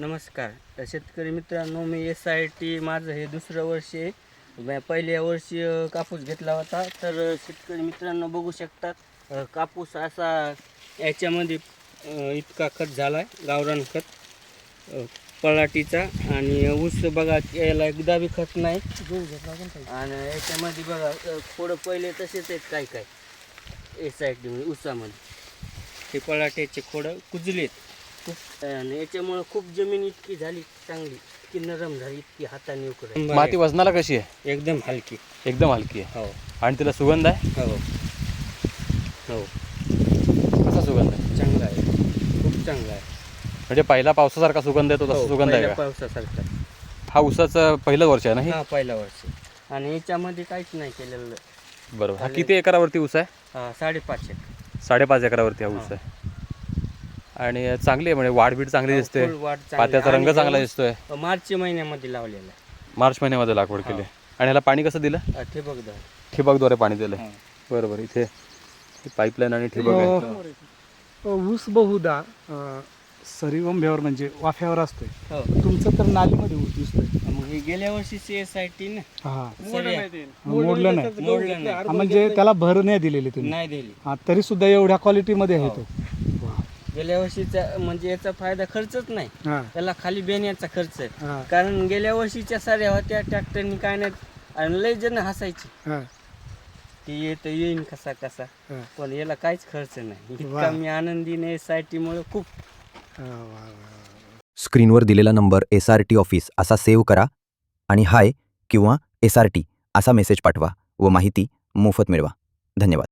नमस्कार शेतकरी मित्रांनो, मी SIT माझं हे दुसरं वर्ष आहे. पहिल्या वर्षी कापूस घेतला होता. तर शेतकरी मित्रांनो बघू शकतात, कापूस असा याच्यामध्ये इतका खत झाला आहे, गावरान खत पळाटीचा. आणि ऊस बघा, याला एकदा बी खत नाही. आणि याच्यामध्ये बघा थोडं पहिले तसेच आहेत काय काय SIT ऊसामध्ये ते पळाट्याचे खोडं कुजलेत खूप. आणि याच्यामुळे खूप जमीन इतकी झाली चांगली, इतकी नरम झाली, इतकी हाताने उकरायची. माती वजनाला कशी आहे? एकदम हलकी. एकदम हलकी आहे. हो आणि तिला सुगंध आहे? हो हो, कसा सुगंध आहे? चांगला आहे, खूप चांगला आहे. म्हणजे पहिला पावसासारखा सुगंध येतो तसा सुगंध आहे पहिल्या का? पावसासारखा. हा ऊसाचं पहिलं वर्ष आहे ना हे? हा, पहिला वर्ष. आणि याच्यामध्ये काहीच नाही केलेलं. बरोबर. हा किती एकरावरती ऊस आहे? 5.5 एकर. 5.5 एकरावरती हा ऊस आहे. आणि चांगली आहे, म्हणजे वाढबीड चांगली दिसते, फुल वाढ चांगली. पात्याचा रंग आणि चांगला दिसतोय. मार्च महिन्यामध्ये लावलेला आहे. मार्च महिन्यामध्ये लागवड केली. आणि ह्याला पाणी कसं दिलं? ठिबकद्वारे. ठिबकद्वारे पाणी दिलं. बरोबर. इथे पाईपलाईन आणि ठिबक आहे. ऊस बहुधा सरीवंभ्यावर म्हणजे वाफ्यावर असतोय. हो, तुमचं तर नालीमध्ये ऊस दिसतोय. मग हे गेल्या वर्षीची SIT ना. हा, मोडलं मोडलं नाही. नाही. म्हणजे त्याला भर नाही दिलेली तुम्ही. नाही दिली. हा, तरी सुद्धा एवढ्या क्वालिटीमध्ये आहे तो. गेल्या वर्षीचा म्हणजे याचा फायदा खर्चच नाही, हा, त्याला खाली बेण्याचा खर्च आहे. हा, कारण गेल्या वर्षीच्या साऱ्या होत्या ट्रॅक्टरनी काय नाही, आणि लय जण हसायची हा, की येईन कसा कसा. हा. पण याला काहीच खर्च नाही. इतका वा. मी आनंदीने SIT मुळे खूप. हा, वा, वा. स्क्रीनवर दिलेला नंबर SRT ऑफिस असा सेव्ह करा आणि हाय किंवा SRT असा मेसेज पाठवा व माहिती मोफत मिळवा. धन्यवाद.